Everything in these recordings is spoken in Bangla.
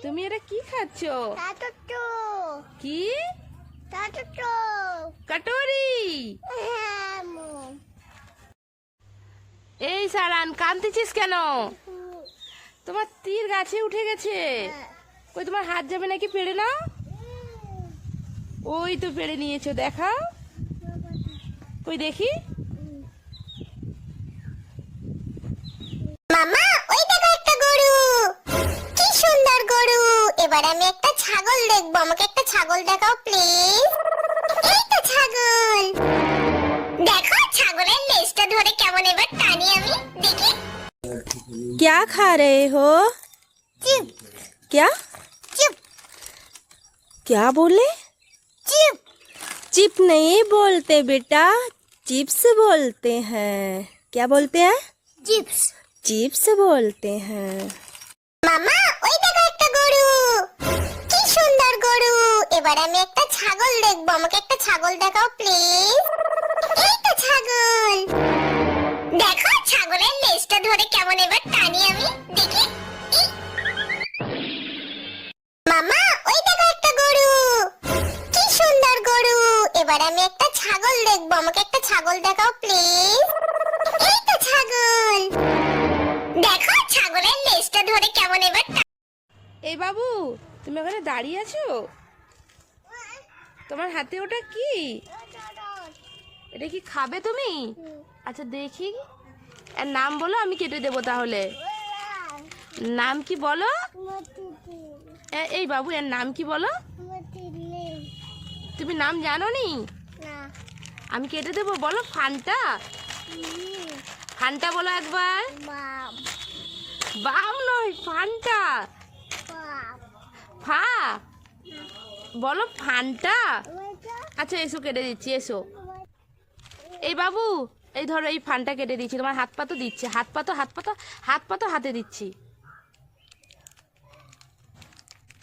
তুমি এটা কি খাচ্ছো? কি কাটোরি? এই সারান, কাঁদতেছিস কেন? তোমার তীর গাছে উঠে গেছে। কই তোমার হাত যাবে নাকি পেড়ে? না, ওই তো পেড়ে নিয়েছো, দেখা কই দেখি। মামা, ওই দেখো একটা গরু। কি সুন্দর গরু। এবার আমি একটা ছাগল দেখবো, আমাকে একটা ছাগল দেখাও প্লিজ। এই তো ছাগল। দেখো ছাগলের লেজটা ধরে কেমন এবার টানি আমি, দেখি। क्या खा रहे हो? চুপ क्या চুপ क्या बोले? চুপ। चिप नहीं बोलते बेटा, चिप्स बोलते हैं। क्या बोलते हैं? চিপস। चिप्स बोलते हैं। মামা, ওই দেখো একটা গরু। কি সুন্দর গরু। এবার আমি একটা ছাগল দেখবো, আমাকে একটা ছাগল দেখাও প্লিজ। এই তো ছাগল। দেখো ছাগলের লেজটা ধরে কেমন এবার টানি আমি, দেখি। মামা, ওই দেখো একটা গরু। কি সুন্দর গরু। এবার আমি একটা ছাগল দেখবো, আমাকে একটা ছাগল দেখাও প্লিজ। এই তো ছাগল। দেখো ছাগলের লেজটা ধরে কেমন এবার। এই বাবু, তুমি ওখানে দাঁড়িয়ে আছো? তোমার হাতে ওটা কি? এটা কি খাবে তুমি? আচ্ছা দেখি, এর নাম বলো, আমি কেটে দেবো তাহলে। নাম কি বলো? এই বাবু, এর নাম কি বলো? তুমি নাম জানো নি? আমি কেটে দেবো, বলো। ফান্টা। ফান্টা বলো একবার। বাম নয়, ফান্টা। ফা বলো, ফান্টা। আচ্ছা এসো, কেটে দিচ্ছি, এসো। এই বাবু, এই ধরো, এই ফানটা কেটে দিচ্ছি। তোমার হাত পা তো দিচ্ছে, হাত পা তো হাতে দিচ্ছি।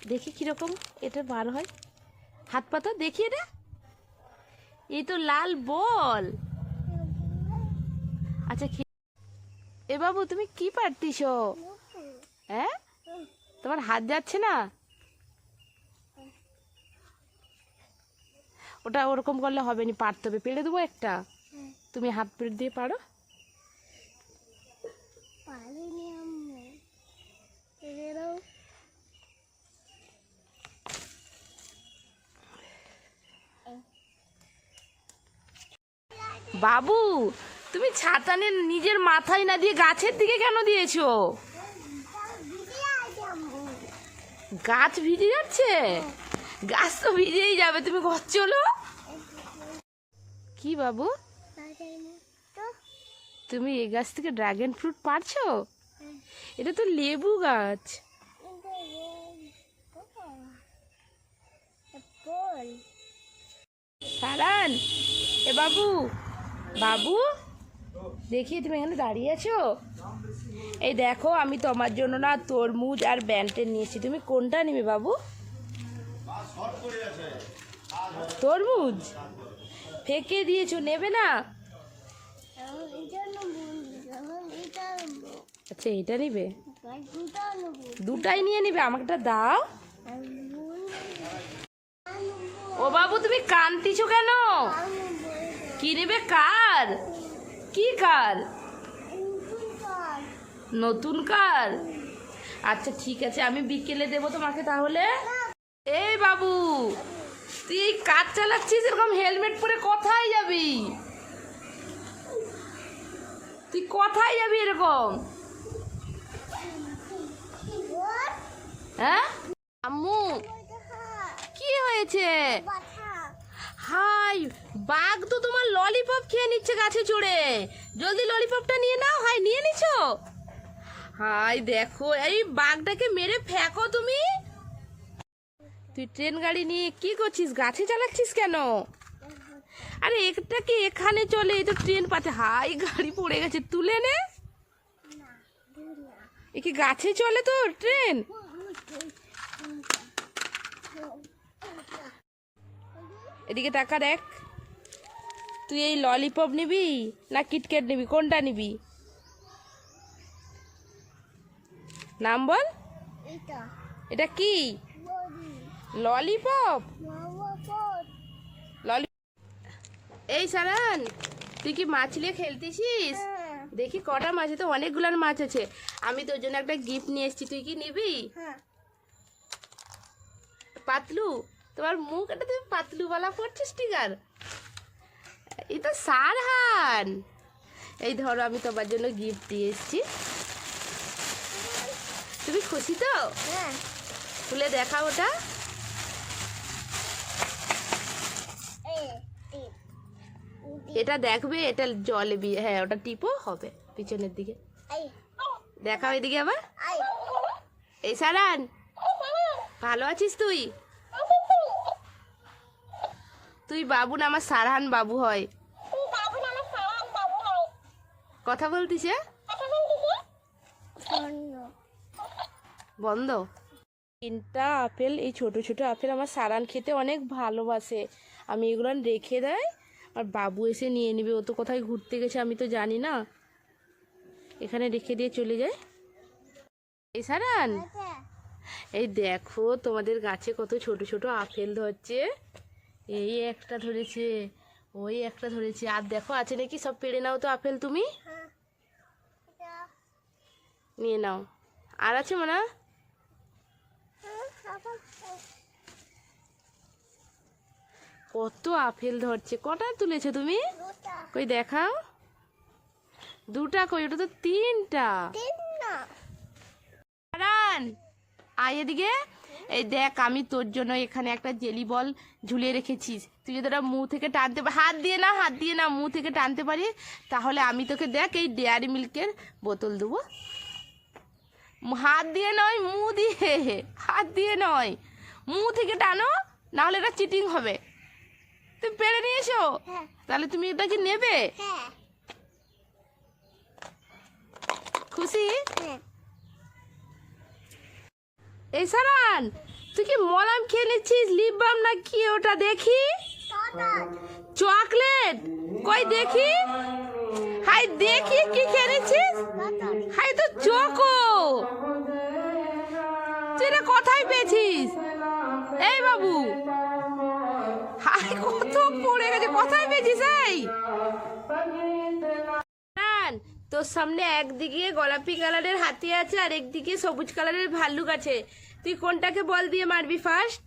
দেখি কিরকম এটা বার হয়। হাত পা তো দেখি, এটা এই তো লাল বল। আচ্ছা এ বাবু, তুমি কি পারতিস? হ্যাঁ, তোমার হাত যাচ্ছে না। ওটা ওরকম করলে হবে না, পারতে হবে। পেড়ে দেবো একটা, তুমি হাত পেড়ে দিয়ে পারো। বাবু, তুমি ছাতা নিয়ে নিজের মাথায় না দিয়ে গাছের দিকে কেন দিয়েছো? গাছ ভিজে যাচ্ছে? গাছ তো ভিজেই যাবে, তুমি ঘর চলো। কি বাবু, তুমি এই গাছ থেকে ড্রাগন ফ্রুট পারছো? এটা তো লেবু গাছ। সারান, এ বাবু, বাবু দেখি, তুমি এখানে দাঁড়িয়ে আছো। এই দেখো, আমি তোমার জন্য না তরমুজ আর ব্যান্টেন নিয়েছি। তুমি কোনটা নিবে বাবু? তরমুজ ফেঁকে দিয়েছো, নেবে না? আচ্ছা এটা নিবে, দুটাই নিয়ে নিবে, আমাকেটা দাও। ও বাবু, তুমি কাঁদতিছো কেন? কি নেবে? কার? কি কার? নতুন কার? আচ্ছা ঠিক আছে, আমি বিকেলে দেবো তোমাকে তাহলে। এই বাবু, তুই এই কার চালাচ্ছিস, এরকম হেলমেট পরে কোথায় যাবি? তুই কোথায় যাবি এরকম? হ্যাঁ আম্মু, কি হয়েছে? হাই, বাঘ তো তোমার ললিপপ খেয়ে নিচ্ছে গাছে চড়ে। জলদি ললিপপটা নিয়ে নাও। হাই, নিয়ে নিছো? হাই দেখো, এই বাঘটাকে মেরে ফেঁকো তুমি। তুই ট্রেন গাড়ি নিয়ে কি করছিস? গাছে চালাচ্ছিস কেন? আরে একটা কি এখানে চলে, এই তো ট্রেন পাচ্ছে। হাই, গাড়ি পড়ে গেছে, তুলে নে। এ কি গাছে চলে তো ট্রেন? এদিকে টাকা দেখ। তুই এই ললিপপ নিবি না কিটক্যাট নিবি? কোনটা নিবি? নাম বল। এটা কি? ললিপপ। ললি এই সারান, তুই কি মাছ নিয়ে খেলতেছিস? দেখি কটা মাছ আছে, অনেকগুলার মাছ আছে। আমি তোর জন্য একটা গিফট নিয়ে এসেছি, তুই কি নিবি? পাতলু, তোমার মুখ এটা তুমি পাতলুওয়ালা পড়ছিস স্টিকার। এই তো সারহান। এই ধরো, আমি তোমার জন্য গিফট দিয়ে এসেছি। তুমি খুশি তো? খুলে দেখাও ওটা। এটা দেখবে, এটা জলে হ্যাঁ, ওটা টিপো হবে পিছনের দিকে। দেখাও এদিকে আবার। এই সারান, ভালো আছিস তুই? তুই বাবু না আমার সারহান বাবু হয়। কথা বলতিস? বন্ধ। 3টা আপেল, এই ছোট ছোট আপেল আমার সারান খেতে অনেক ভালোবাসে। আমি এগুলো রেখে দেয়, আর বাবু এসে নিয়ে নেবে। ও তো কোথায় ঘুরতে গেছে আমি তো জানি না। এখানে রেখে দিয়ে চলে যায়। এই সারান, এই দেখো তোমাদের গাছে কত ছোট ছোট আপেল ধরছে। এই একটা ধরেছে, ওই একটা ধরেছে, আর দেখো আছে নাকি। সব পেড়ে নাও তো আপেল, তুমি নিয়ে নাও। আর আছে মনে? কত আপেল ধরছে। কটা তুলেছো তুমি? কই দেখাও। 2টা কই? ওটা তো 3টা। আয় এদিকে। এই দেখ, আমি তোর জন্য এখানে একটা জেলি বল ঝুলিয়ে রেখেছিস। তুই যদি ওটা মুখ থেকে টানতে হাত দিয়ে না মুখ থেকে টানতে পারিস, তাহলে আমি তোকে দেখ এই ডেয়ারি মিল্কের বোতল দেবো। হাত দিয়ে নয়, মুখ দিয়ে। হাত দিয়ে নয়, মুখ থেকে টানো, না হলে এটা চিটিং হবে। তুমি পেরে নিয়ে এসো। তাহলে তুমি এটা কি নেবে? খুশি? এই সারান, তুই কি মলাম খেয়ে নিচ্ছিস? লিপ বাম না কি ওটা? দেখি। চকলেট? কই দেখি। হাই দেখি কি খেয়ে নিচ্ছিস। হাই তো চকো। তুই এটা কোথায় পেয়েছিস? এই বাবু, হাই কত পড়ে গেছে। কোথায় পেয়েছিস? এই তোর সামনে একদিকে গোলাপি কালারের হাতি আছে, আর একদিকে সবুজ কালারের ভাল্লুক আছে। তুই কোনটাকে বল দিয়ে মারবি ফার্স্ট?